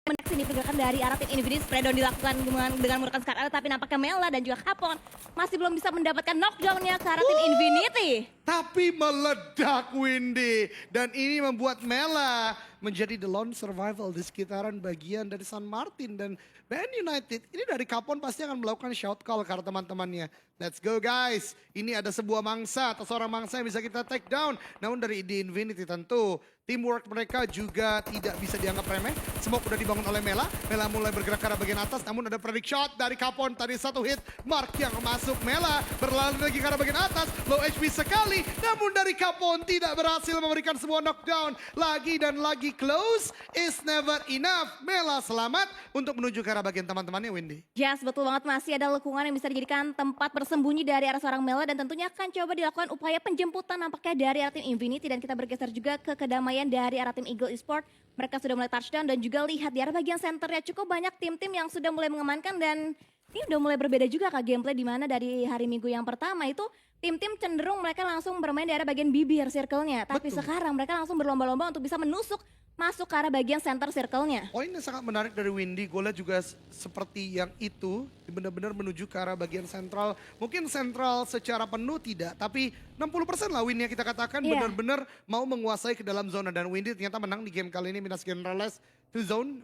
Sini pergerakan dari arah tim Infinity spread down dilakukan dengan menggunakan Scarlet, tapi nampaknya Mela dan juga Capon masih belum bisa mendapatkan knockdown-nya ke arah tim Infinity. Tapi meledak Windy. Dan ini membuat Mela menjadi the lone survival di sekitaran bagian dari San Martin. Dan BN United ini dari Capon pasti akan melakukan shout call ke teman-temannya. Let's go guys. Ini ada sebuah mangsa atau seorang mangsa yang bisa kita take down. Namun dari The Infinity tentu teamwork mereka juga tidak bisa dianggap remeh. Smoke udah dibangun oleh Mela. Mela mulai bergerak ke arah bagian atas. Namun ada predict shot dari Capon. Tadi satu hit. Mark yang masuk. Mela berlari lagi ke arah bagian atas. Low HP sekali. Namun dari Capon tidak berhasil memberikan sebuah knockdown. Lagi dan lagi close is never enough. Mela selamat untuk menuju ke arah bagian teman-temannya Windy. Yes, betul banget, masih ada lekungan yang bisa dijadikan tempat bersembunyi dari arah seorang Mela dan tentunya akan coba dilakukan upaya penjemputan nampaknya dari arah tim Infinity dan kita bergeser juga ke kedamaian dari arah tim Eagle Esport. Mereka sudah mulai touchdown dan juga lihat di arah bagian senternya cukup banyak tim-tim yang sudah mulai mengamankan dan ini udah mulai berbeda juga kak gameplay di mana dari hari Minggu yang pertama itu tim-tim cenderung mereka langsung bermain di arah bagian bibir circle-nya. Tapi Betul. sekarang mereka langsung berlomba-lomba untuk bisa menusuk masuk ke arah bagian center circle-nya. Poin yang sangat menarik dari Windy, gue lihat juga seperti yang itu, benar-benar menuju ke arah bagian sentral. Mungkin sentral secara penuh tidak, tapi 60% lah win yang kita katakan Iya. benar-benar mau menguasai ke dalam zona. Dan Windy ternyata menang di game kali ini, Minas Generales to zone,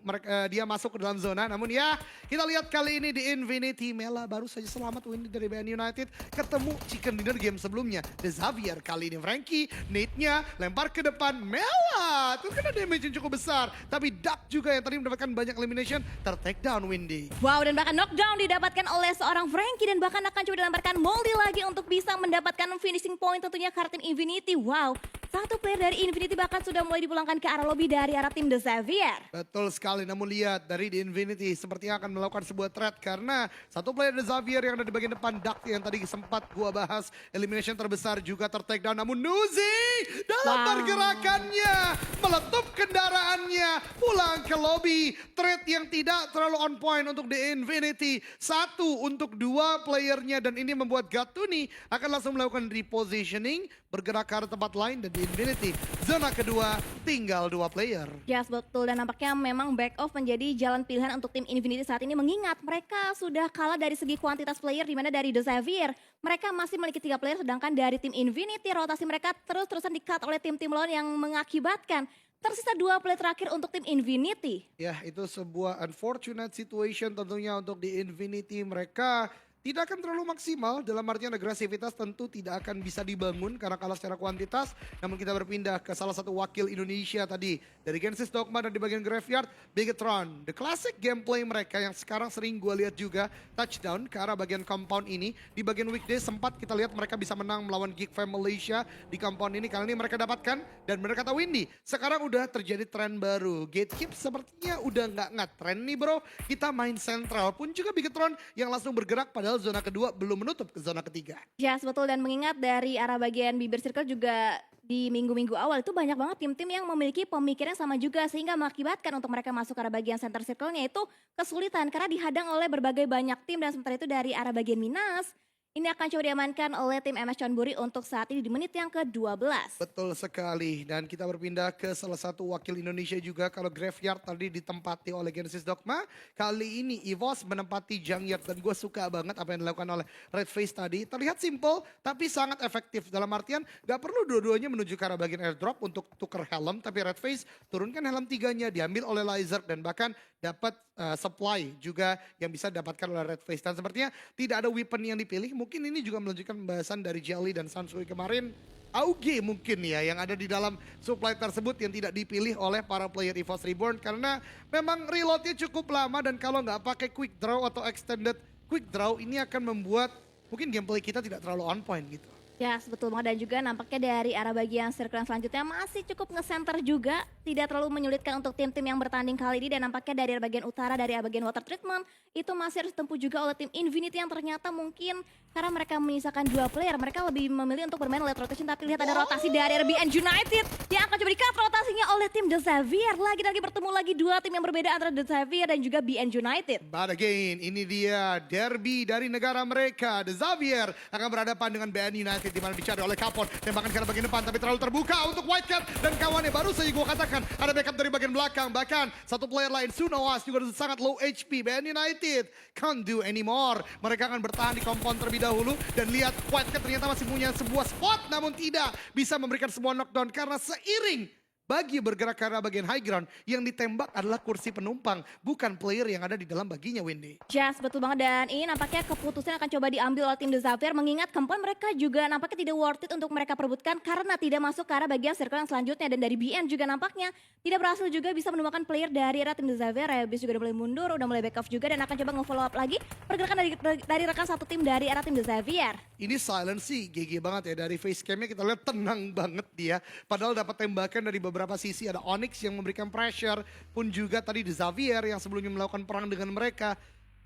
dia masuk ke dalam zona. Namun ya, kita lihat kali ini di Infinity, Mela baru saja selamat Windy dari BN United. Ketemu chicken dinner game sebelumnya, The Xavier kali ini. Frankie, nade-nya lempar ke depan, Mela terkena damage yang cukup besar. Tapi Duck juga yang tadi mendapatkan banyak elimination, ter-take down Windy. Wow, dan bahkan knockdown didapatkan oleh seorang Frankie dan bahkan akan coba dilemparkan Moldy lagi untuk bisa mendapatkan finishing point tentunya ke arah tim Infinity. Wow, satu player dari Infinity bahkan sudah mulai dipulangkan ke arah lobby dari arah tim The Xavier. Betul sekali, namun lihat dari The Infinity sepertinya akan melakukan sebuah threat karena satu player The Xavier yang ada di bagian depan, Duck yang tadi sempat gua bahas, elimination terbesar juga ter-take down. Namun Nuzi dalam pergerakannya meletup kendaraannya pulang ke lobby. Trade yang tidak terlalu on point untuk The Infinity. Satu untuk dua playernya dan ini membuat Gatuni akan langsung melakukan repositioning, bergerak ke arah tempat lain dan The Infinity. Zona kedua tinggal dua player. Yes, betul, dan nampaknya memang back off menjadi jalan pilihan untuk tim Infinity saat ini mengingat mereka sudah kalah dari segi kuantitas player di mana dari The Xavier mereka masih memiliki 3 player sedangkan dari tim Infinity rotasi mereka terus-terusan di-cut oleh tim-tim lawan yang mengakibatkan tersisa 2 player terakhir untuk tim Infinity. Ya, itu sebuah unfortunate situation tentunya untuk di Infinity. Mereka tidak akan terlalu maksimal dalam artian agresivitas tentu tidak akan bisa dibangun karena kalah secara kuantitas. Namun kita berpindah ke salah satu wakil Indonesia tadi dari Genesis Dogma dan di bagian Graveyard, Bigetron. The classic gameplay mereka yang sekarang sering gue lihat juga touchdown ke arah bagian compound ini. Di bagian weekday sempat kita lihat mereka bisa menang melawan Geek Fam Malaysia di compound ini. Kali ini mereka dapatkan dan benar kata Windy, sekarang udah terjadi tren baru. Gatekeep sepertinya udah nggak nge-trend nih bro. Kita main sentral pun juga Bigetron yang langsung bergerak padahal zona kedua belum menutup ke zona ketiga. Yes, betul, dan mengingat dari arah bagian bibir circle juga di minggu-minggu awal itu banyak banget tim-tim yang memiliki pemikiran sama juga sehingga mengakibatkan untuk mereka masuk ke arah bagian center circle-nya itu kesulitan karena dihadang oleh berbagai banyak tim dan sementara itu dari arah bagian Minas ini akan coba diamankan oleh tim MS Chonburi untuk saat ini di menit yang ke-12. Betul sekali, dan kita berpindah ke salah satu wakil Indonesia juga. Kalau Graveyard tadi ditempati oleh Genesis Dogma, kali ini EVOS menempati Junkyard dan gue suka banget apa yang dilakukan oleh Red Face tadi. Terlihat simple tapi sangat efektif dalam artian gak perlu dua-duanya menuju ke arah bagian airdrop untuk tuker helm, tapi Red Face turunkan helm 3-nya diambil oleh Lizard dan bahkan dapat supply juga yang bisa didapatkan oleh Red Face. Dan sepertinya tidak ada weapon yang dipilih. Mungkin ini juga melanjutkan pembahasan dari Jelly dan Sansui kemarin. AUG mungkin ya yang ada di dalam supply tersebut yang tidak dipilih oleh para player EVOS Reborn. Karena memang reloadnya cukup lama dan kalau nggak pakai quick draw atau extended quick draw ini akan membuat mungkin gameplay kita tidak terlalu on point gitu. Yes, betul banget dan juga nampaknya dari arah bagian circle yang selanjutnya masih cukup nge-center juga. Tidak terlalu menyulitkan untuk tim-tim yang bertanding kali ini dan nampaknya dari arah bagian utara, dari arah bagian water treatment itu masih harus ditempuh juga oleh tim Infinity yang ternyata mungkin karena mereka menyisakan 2 player, mereka lebih memilih untuk bermain late rotation tapi lihat ada rotasi dari BN United yang akan coba di-cut rotasinya oleh tim The Xavier. Lagi-lagi bertemu lagi 2 tim yang berbeda antara The Xavier dan juga BN United. But again, ini dia derby dari negara mereka. The Xavier akan berhadapan dengan BN United United di mana dicari oleh Capon. Tembakan ke arah bagian depan tapi terlalu terbuka untuk Whitecat dan kawannya. Baru saja gue katakan ada backup dari bagian belakang. Bahkan satu player lain Sunoas juga sangat low HP. BN United can't do anymore. Mereka akan bertahan di kompon terlebih dahulu dan lihat Whitecat ternyata masih punya sebuah spot namun tidak bisa memberikan semua knockdown karena seiring bagi bergerak ke arah bagian high ground yang ditembak adalah kursi penumpang, bukan player yang ada di dalam baginya, Wendy. Yes, betul banget. Dan ini nampaknya keputusan akan coba diambil oleh tim The Xavier, mengingat kempen mereka juga nampaknya tidak worth it untuk mereka perebutkan karena tidak masuk ke arah bagian circle yang selanjutnya. Dan dari BN juga nampaknya tidak berhasil juga bisa menemukan player dari arah tim The Xavier. Rebis juga udah mulai mundur, udah mulai back off juga dan akan coba nge-follow up lagi pergerakan dari rekan satu tim dari arah tim The Xavier. Ini silence sih GG banget ya, dari face camnya kita lihat tenang banget dia. Padahal dapat tembakan dari beberapa sisi, ada Onyx yang memberikan pressure, pun juga tadi The Xavier yang sebelumnya melakukan perang dengan mereka.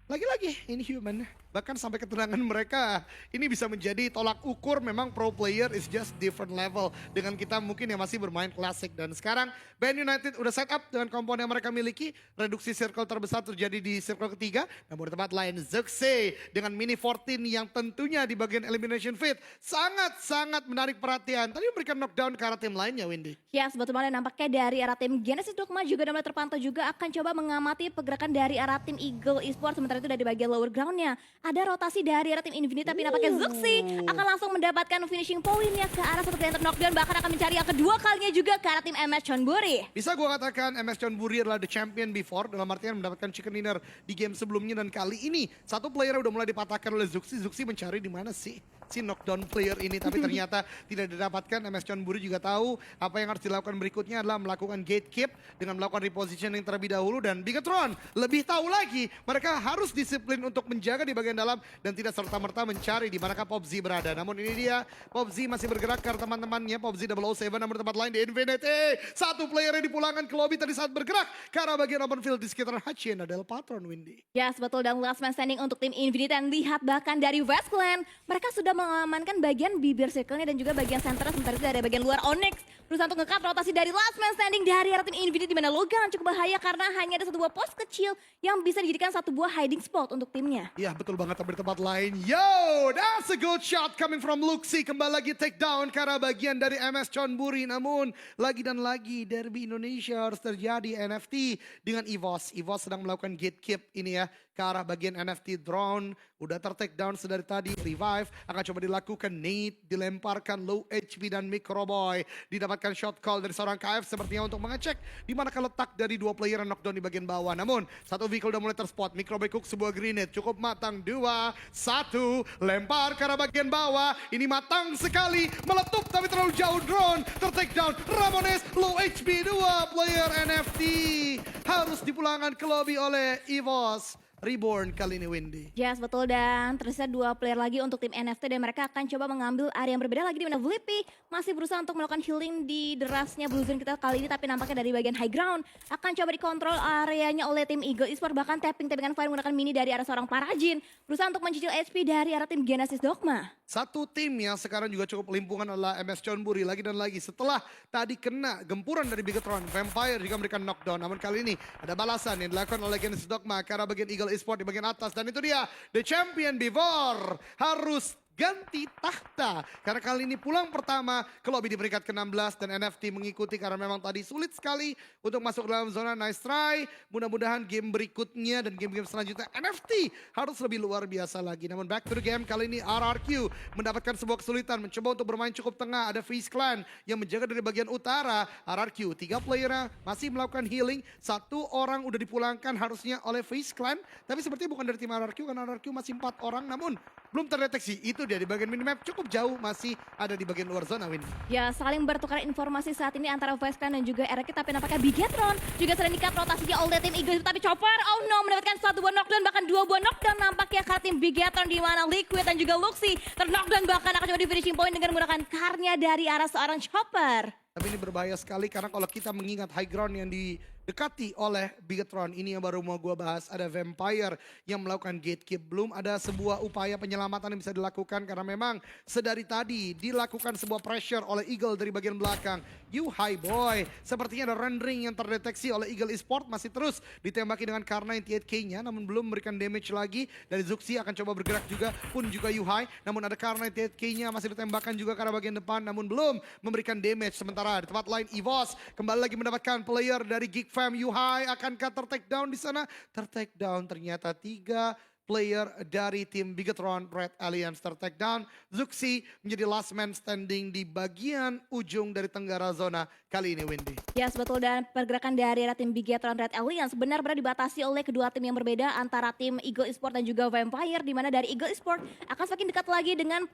Lagi-lagi ini human, bahkan sampai ketenangan mereka ini bisa menjadi tolak ukur memang pro player is just different level dengan kita mungkin yang masih bermain klasik. Dan sekarang BN United udah set up dengan komponen yang mereka miliki. Reduksi circle terbesar terjadi di circle ketiga, namun di tempat lain Zexay dengan mini 14 yang tentunya di bagian elimination fit sangat-sangat menarik perhatian. Tadi memberikan knockdown ke arah tim lainnya, Wendy. Ya, sebetulnya nampaknya dari arah tim Genesis Dogma juga udah mulai terpantau juga akan coba mengamati pergerakan dari arah tim Eagle Esports. Sementara itu dari bagian lower groundnya ada rotasi dari arah tim Infinity, tapi nampaknya Zuxi akan langsung mendapatkan finishing point-nya ke arah satu player knockdown, bahkan akan mencari yang kedua kalinya juga ke arah tim MS Chonburi. Bisa gue katakan MS Chonburi adalah the champion before, dalam artian mendapatkan chicken dinner di game sebelumnya, dan kali ini satu player udah mulai dipatahkan oleh Zuxi. Zuxi mencari di mana sih si knockdown player ini, tapi ternyata tidak didapatkan. MS Chonburi juga tahu apa yang harus dilakukan berikutnya adalah melakukan gatekeep dengan melakukan repositioning terlebih dahulu, dan Bigetron lebih tahu lagi mereka harus disiplin untuk menjaga di bagian dalam dan tidak serta-merta mencari di manakah PUBG berada. Namun ini dia, PUBG masih bergerak ke teman-temannya, PUBG 007, namun tempat lain di Infinity. Satu player yang dipulangkan ke lobby tadi saat bergerak ke arah bagian open field di sekitar Hacienda del Patron, Windy. Yes, betul, dan last man standing untuk tim Infinity. Dan lihat bahkan dari Westland, mereka sudah mengamankan bagian bibir circle-nya dan juga bagian center, sementara itu dari bagian luar Onyx berusaha untuk nge-cut rotasi dari last man standing dari arah tim Infinity, di mana Logan cukup bahaya karena hanya ada satu buah pos kecil yang bisa dijadikan satu buah hiding spot untuk timnya. Ya betul banget, tapi di tempat lain. Yo, that's a good shot coming from Luxi. Kembali lagi take down ke arah bagian dari MS Chonburi. Namun lagi dan lagi derby Indonesia harus terjadi. NFT dengan EVOS. EVOS sedang melakukan gatekeep ini ya ke arah bagian NFT drone. Udah ter-take down sedari tadi. Revive akan coba dilakukan. Nate dilemparkan low HP dan Microboy didapatkan shot call dari seorang KF sepertinya untuk mengecek di manakah letak dari dua player yang knockdown di bagian bawah. Namun satu vehicle udah mulai terspot. Microboy cook sebuah grenade cukup matang. 2, 1, lempar ke arah bagian bawah. Ini matang sekali, meletup tapi terlalu jauh. Drone ter-take down. Ramones low HP. 2 player NFT harus dipulangkan ke lobby oleh EVOS Reborn kali ini, Windy. Yes, betul, dan tersisa 2 player lagi untuk tim NFT dan mereka akan coba mengambil area yang berbeda lagi di mana Flippy masih berusaha untuk melakukan healing di derasnya Blue Zone kita kali ini, tapi nampaknya dari bagian high ground akan coba dikontrol areanya oleh tim Eagle Esports, bahkan tapping-tappingan fire menggunakan mini dari arah seorang Parajin berusaha untuk mencicil HP dari arah tim Genesis Dogma. Satu tim yang sekarang juga cukup limpungan adalah MS Chonburi lagi dan lagi setelah tadi kena gempuran dari Bigetron. Vampire juga memberikan knockdown, namun kali ini ada balasan yang dilakukan oleh Genesis Dogma ke arah bagian Eagle Esports di bagian atas, dan itu dia the champion before harus ganti tahta karena kali ini pulang pertama ke lobby di peringkat ke-16 dan NFT mengikuti karena memang tadi sulit sekali untuk masuk dalam zona. Nice try, mudah-mudahan game berikutnya dan game-game selanjutnya NFT harus lebih luar biasa lagi. Namun back to the game, kali ini RRQ mendapatkan sebuah kesulitan mencoba untuk bermain cukup tengah. Ada FaZe Clan yang menjaga dari bagian utara. RRQ 3 playernya masih melakukan healing, 1 orang udah dipulangkan harusnya oleh FaZe Clan, tapi sepertinya bukan dari tim RRQ karena RRQ masih 4 orang namun belum terdeteksi. Itu dia di bagian minimap cukup jauh, masih ada di bagian luar zona, Win. Ya, saling bertukar informasi saat ini antara FaZe Clan dan juga RRQ, tapi nampaknya Bigetron juga sedang di-cut rotasinya oleh tim Eagle, tapi Chopper, oh no, mendapatkan 1 buah knockdown, bahkan 2 buah knockdown nampaknya karena tim Bigetron, di mana Liquid dan juga Luxi ter-knockdown, bahkan akan coba di finishing point dengan menggunakan karnya dari arah seorang Chopper. Tapi ini berbahaya sekali karena kalau kita mengingat high ground yang dekati oleh Bigetron. Ini yang baru mau gue bahas. Ada Vampire yang melakukan gatekeep. Belum ada sebuah upaya penyelamatan yang bisa dilakukan karena memang sedari tadi dilakukan sebuah pressure oleh Eagle dari bagian belakang. You hi boy. Sepertinya ada rendering yang terdeteksi oleh Eagle Esport. Masih terus ditembaki dengan Karna 98K-nya namun belum memberikan damage lagi. Dari Zuxi akan coba bergerak juga pun juga Yuhai. Namun ada Karna 98K-nya masih ditembakkan juga ke arah bagian depan namun belum memberikan damage. Sementara di tempat lain EVOS kembali lagi mendapatkan player dari Geek Fam. Yuhai akankah ter-take down di sana? Ter-take down ternyata 3 player dari tim Bigetron Red Alliance ter-take down. Zuxi menjadi last man standing di bagian ujung dari tenggara zona kali ini, Windy. Yes, betul, dan pergerakan dari arah tim Bigetron Red Alliance benar-benar dibatasi oleh kedua tim yang berbeda antara tim Eagle Esport dan juga Vampire, di mana dari Eagle Esport akan semakin dekat lagi dengan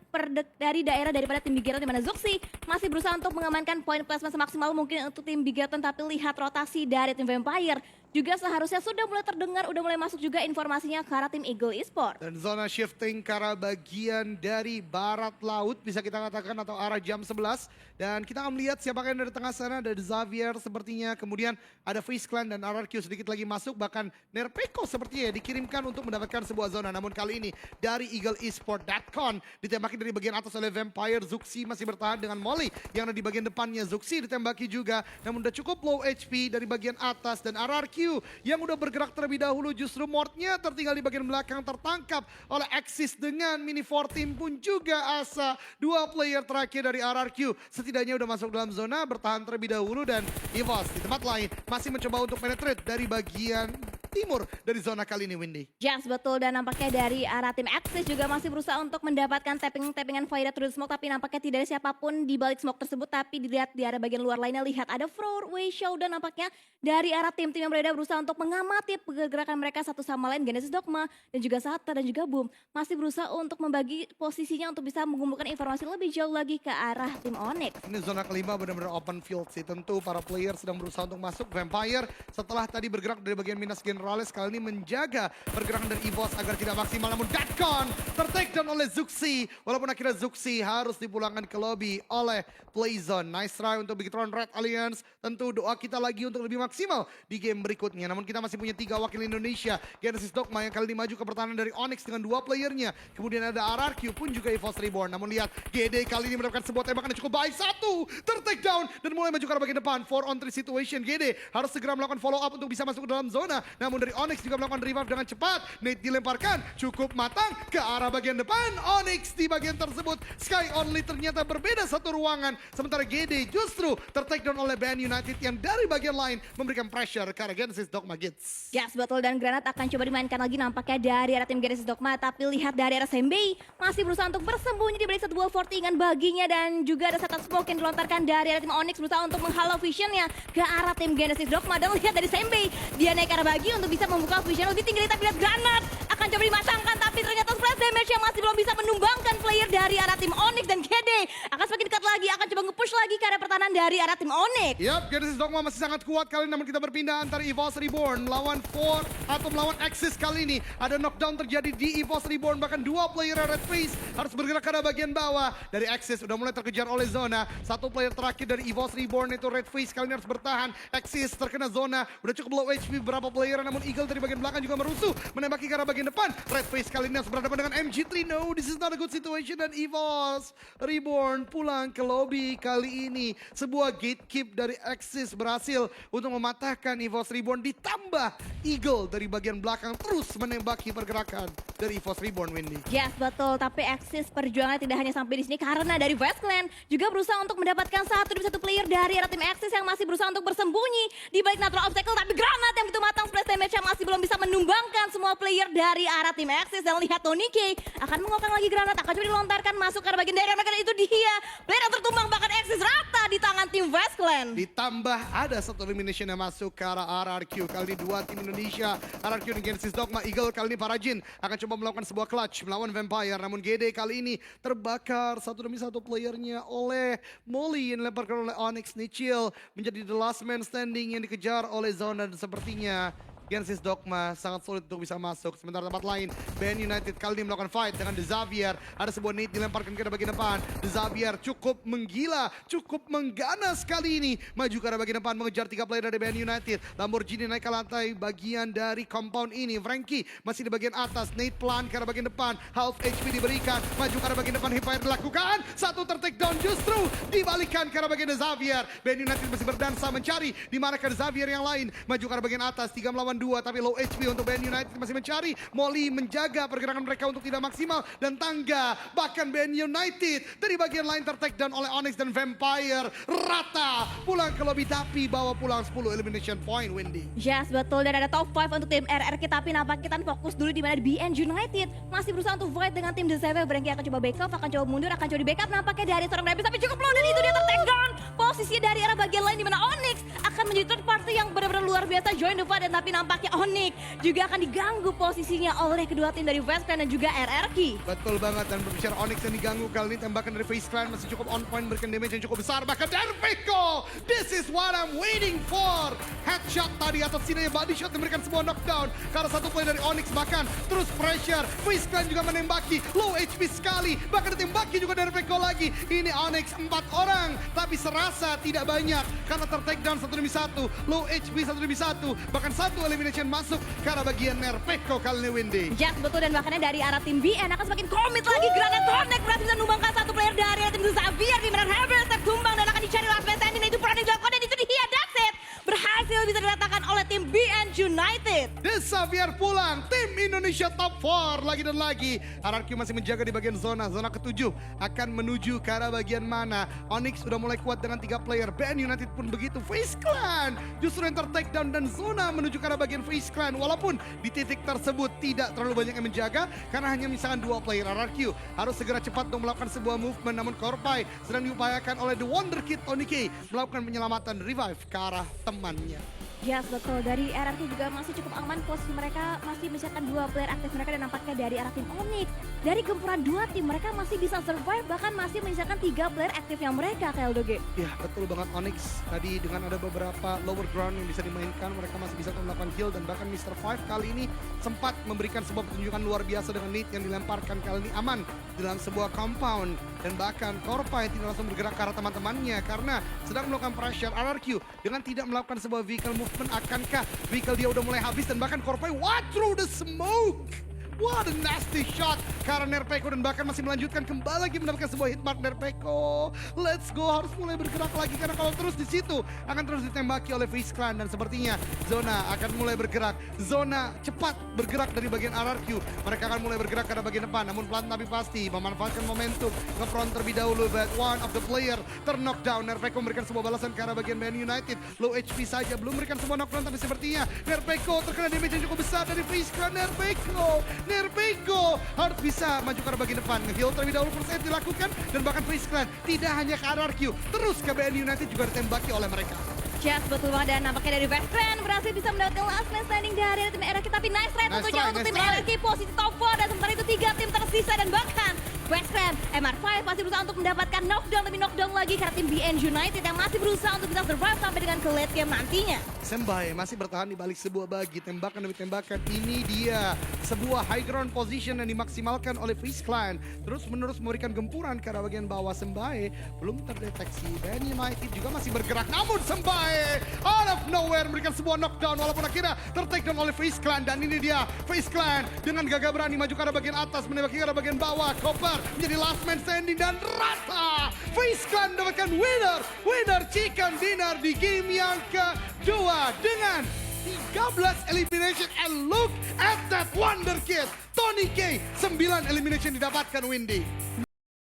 dari daerah daripada tim Bigetron, di mana Zuxi masih berusaha untuk mengamankan poin placement semaksimal mungkin untuk tim Bigetron, tapi lihat rotasi dari tim Vampire juga seharusnya sudah mulai terdengar, udah mulai masuk juga informasinya ke arah tim Eagle Esport. Dan zona shifting ke arah bagian dari barat laut bisa kita katakan atau arah jam 11. Dan kita akan melihat siapakah yang dari tengah sana, ada Xavier sepertinya. Kemudian ada Face Clan dan RRQ sedikit lagi masuk. Bahkan Nerpeko sepertinya dikirimkan untuk mendapatkan sebuah zona. Namun kali ini dari Eagle Esport, Datcon ditembaki dari bagian atas oleh Vampire. Zuxi masih bertahan dengan Molly yang ada di bagian depannya. Zuxi ditembaki juga. Namun udah cukup low HP dari bagian atas. Dan RRQ yang udah bergerak terlebih dahulu justru Mordnya tertinggal di bagian belakang tertangkap oleh Axis dengan Mini 14 pun juga Asa. 2 player terakhir dari RRQ setidaknya udah masuk dalam zona, bertahan terlebih dahulu dan EVOS di tempat lain masih mencoba untuk penetrate dari bagian timur dari zona kali ini, Windy. Yes, betul, dan nampaknya dari arah tim Axis juga masih berusaha untuk mendapatkan tappingan Fire through the smoke, tapi nampaknya tidak ada siapapun di balik smoke tersebut. Tapi dilihat di arah bagian luar lainnya, lihat ada Four-Way Showdown nampaknya dari arah tim-tim yang berbeda berusaha untuk mengamati pergerakan mereka satu sama lain. Genesis Dogma dan juga Sata dan juga Boom masih berusaha untuk membagi posisinya untuk bisa mengumpulkan informasi lebih jauh lagi ke arah tim Onyx. Ini zona kelima benar-benar open field sih. Tentu para player sedang berusaha untuk masuk. Vampire setelah tadi bergerak dari bagian Minas Generales kali ini menjaga pergerakan dari EVOS agar tidak maksimal. Namun Datcon ter-take down oleh Zuxi. Walaupun akhirnya Zuxi harus dipulangkan ke lobby oleh Playzone. Nice try untuk Bigetron Red Alliance. Tentu doa kita lagi untuk lebih maksimal di game berikutnya. Namun kita masih punya 3 wakil Indonesia. Genesis Dogma yang kali ini maju ke pertahanan dari Onyx dengan 2 playernya. Kemudian ada RRQ pun juga EVOS Reborn. Namun lihat GD kali ini mendapatkan sebuah tembakan yang cukup baik. 1 ter-take down dan mulai maju ke arah bagian depan. 4 on 3 situation. GD harus segera melakukan follow up untuk bisa masuk ke dalam zona. Namun dari Onyx juga melakukan revive dengan cepat. Nate dilemparkan cukup matang ke arah bagian depan. Onyx di bagian tersebut. Sky Only ternyata berbeda satu ruangan. Sementara GD justru ter-take down oleh Band United yang dari bagian lain memberikan pressure ke arah Genesis Dogma Gits. Yes, betul, dan granat akan coba dimainkan lagi nampaknya dari arah tim Genesis Dogma. Tapi lihat dari arah Sembei masih berusaha untuk bersembunyi di balik satu buah fortingan baginya. Dan juga ada setup smoke yang dilontarkan dari arah tim Onyx berusaha untuk menghalau visionnya ke arah tim Genesis Dogma. Dan lihat dari Sembei, dia naik ke arah bagi untuk bisa membuka vision lebih tinggi. Tapi lihat granat akan coba dimasangkan, tapi ternyata splash damage yang masih belum bisa menumbangkan player dari arah tim Onyx. Dan KD akan semakin dekat lagi, akan coba nge-push lagi ke arah pertahanan dari arah tim Onyx. Yap, Genesis Dogma masih sangat kuat kali ini, namun kita berpindah antara EVOS Reborn melawan 4 atau melawan Axis kali ini. Ada knockdown terjadi di EVOS Reborn, bahkan 2 player Red Face harus bergerak ke arah bagian bawah. Dari Axis udah mulai terkejar oleh zona. 1 player terakhir dari EVOS Reborn itu Red Face kali ini harus bertahan. Axis terkena zona, udah cukup low HP beberapa player, namun Eagle dari bagian belakang juga merusuh menembaki ke arah bagian depan. Red Face kali ini harus berhadapan dengan MG3. No, this is not a good situation dan EVOS Reborn pulang ke lobby kali ini. Sebuah gatekeep dari Axis berhasil untuk mematahkan EVOS Reborn, ditambah Eagle dari bagian belakang terus menembaki pergerakan dari EVOS Reborn, Windy. Yes, betul, tapi Axis perjuangannya tidak hanya sampai di sini karena dari West Clan juga berusaha untuk mendapatkan satu player dari arah tim Axis yang masih berusaha untuk bersembunyi di balik natural obstacle. Tapi granat yang begitu matang, splash damage yang masih belum bisa menumbangkan semua player dari arah tim Axis. Dan lihat Tony K akan mengokan lagi granat, akan coba dilontarkan masuk ke arah bagian daerah mereka. Itu dia player yang tertumbang, bahkan Axis rata di tangan tim West Clan. Ditambah ada satu elimination yang masuk ke arah RRQ. Kali ini 2 tim Indonesia, RRQ dan Genesis Dogma. Eagle kali ini Parajin akan coba melakukan sebuah clutch melawan Vampire. Namun GD kali ini terbakar satu demi satu playernya oleh Molly yang dilemparkan oleh Onyx. Nichil menjadi the last man standing yang dikejar oleh Zona. Dan sepertinya Genesis Dogma sangat sulit untuk bisa masuk. Sementara tempat lain, BN United kali ini melakukan fight dengan The Xavier. Ada sebuah nade dilemparkan ke arah bagian depan. The Xavier cukup menggila, cukup mengganas kali ini. Maju ke arah bagian depan, mengejar 3 player dari BN United. Lamborghini naik ke lantai bagian dari compound ini. Frankie masih di bagian atas, nade pelan ke arah bagian depan. Half HP diberikan, maju ke arah bagian depan, Hipfire dilakukan. Satu tertake down justru dibalikan ke arah bagian The Xavier. BN United masih berdansa mencari di mana ke Xavier yang lain. Maju ke arah bagian atas, 3 melawan 2 tapi low HP untuk BN United masih mencari. Molly menjaga pergerakan mereka untuk tidak maksimal dan tangga. Bahkan BN United dari bagian lain tertake down oleh Onyx dan Vampire. Rata pulang ke lobby tapi bawa pulang 10 elimination point Wendy. Yes, betul. Dan ada top 5 untuk tim RRQ. Tapi nampak kita fokus dulu di mana BN United masih berusaha untuk fight dengan tim The Xavier. Branky akan coba backup, akan coba mundur, akan coba di backup. Nampaknya dari seorang Rebis tapi cukup low dan itu dia tertake down. Posisinya dari arah bagian lain di mana Onyx akan menjadi third party yang benar-benar luar biasa join the fight. Dan tapi nampaknya Onyx juga akan diganggu posisinya oleh kedua tim dari Westclan dan juga RRQ. Betul banget, dan berbicara Onyx yang diganggu kali ini tembakan dari FaZe Clan masih cukup on point, berikan damage yang cukup besar. Bahkan dari Peko, this is what I'm waiting for. Headshot tadi atas sini, body shot memberikan sebuah knockdown. Karena satu play dari Onyx bahkan terus pressure. FaZe Clan juga menembaki, low HP sekali. Bahkan ditembaki juga dari Peko lagi. Ini Onyx 4 orang, tapi serasa tidak banyak. Karena ter-take down 1 demi 1, low HP 1 demi 1. Bahkan 1 elimination masuk karena bagian Nerpeko kali ini Windy. Yes, betul. Dan makanya dari arah tim BN akan semakin komit lagi. Granat Connect berhasil bisa menumbangkan satu player dari tim Xavier. Di mana Rebel tertumbang dan akan dicari last man standing. Itu pernah dilakukan dan itu dia, that's it. Berhasil bisa diratakan oleh tim BN United. The Xavier pulang, tim Indonesia top 4 lagi dan lagi. RRQ masih menjaga di bagian zona ke-7 akan menuju ke arah bagian mana. Onyx sudah mulai kuat dengan 3 player, BN United pun begitu. FaZe Clan justru yang ter-take down dan zona menuju ke arah bagian FaZe Clan. Walaupun di titik tersebut tidak terlalu banyak yang menjaga karena hanya misalkan 2 player. RRQ harus segera cepat untuk melakukan sebuah movement, namun Korpai sedang diupayakan oleh The Wonder Kid Tony K melakukan penyelamatan revive ke arah temannya. Yes, betul. Dari RRQ juga masih cukup aman. Posisi mereka masih menyisakan 2 player aktif mereka dan nampaknya dari arah tim Onyx. Dari gempuran 2 tim mereka masih bisa survive, bahkan masih menyisakan 3 player aktifnya mereka, KLDG. Ya, betul banget Onyx. Tadi dengan ada beberapa lower ground yang bisa dimainkan, mereka masih bisa melakukan kill dan bahkan Mr. Five kali ini sempat memberikan sebuah pertunjukan luar biasa dengan nade yang dilemparkan kali ini aman dalam sebuah compound. Dan bahkan Korpai tidak langsung bergerak ke arah teman-temannya karena sedang melakukan pressure. RRQ dengan tidak melakukan sebuah vehicle movement, akankah vehicle dia udah mulai habis dan bahkan Korpai what through the smoke. What a nasty shot karena Nerpeko dan bahkan masih melanjutkan kembali lagi mendapatkan sebuah hitmark Nerpeko. Let's go, harus mulai bergerak lagi karena kalau terus di situ akan terus ditembaki oleh FaZe Clan dan sepertinya zona akan mulai bergerak. Zona cepat bergerak dari bagian RRQ. Mereka akan mulai bergerak ke arah bagian depan namun pelan tapi pasti memanfaatkan momentum nge-front terlebih dahulu, but one of the player ter-knockdown. Nerpeko memberikan sebuah balasan ke arah bagian BN United. Low HP saja, belum memberikan sebuah knockdown tapi sepertinya Nerpeko terkena damage yang cukup besar dari FaZe Clan. Nerpeko harus bisa maju ke arah bagian depan. Nge-heal terlebih dahulu, first aid dilakukan dan bahkan FaZe Clan tidak hanya ke RRQ, terus ke BN United juga ditembaki oleh mereka. Yes, betul banget. Dan nampaknya dari Westclan berhasil bisa mendapatkan last man standing dari tim RRQ. Tapi nice try tentunya untuk tim RRQ, posisi top 4 dan sementara itu 3 tim tersisa dan bahkan Westclan, MR5 masih berusaha untuk mendapatkan knockdown lebih knockdown lagi karena tim BN United yang masih berusaha untuk bisa survive sampai dengan ke late game nantinya. Sembai masih bertahan di balik sebuah bagi, tembakan demi tembakan. Ini dia sebuah high ground position yang dimaksimalkan oleh FaZe Clan. Terus menerus memberikan gempuran ke arah bagian bawah. Sembai belum terdeteksi. BN United juga masih bergerak, namun Sembai out of nowhere memberikan sebuah knockdown walaupun akhirnya ter-take down oleh FaZe Clan. Dan ini dia FaZe Clan dengan gagah berani maju ke arah bagian atas, menembaki ke arah bagian bawah. Koper menjadi last man standing dan rata. FaZe Clan mendapatkan winner chicken dinner di game yang kedua dengan 13 elimination, and look at that wonder kid Tony K, 9 elimination didapatkan Windy.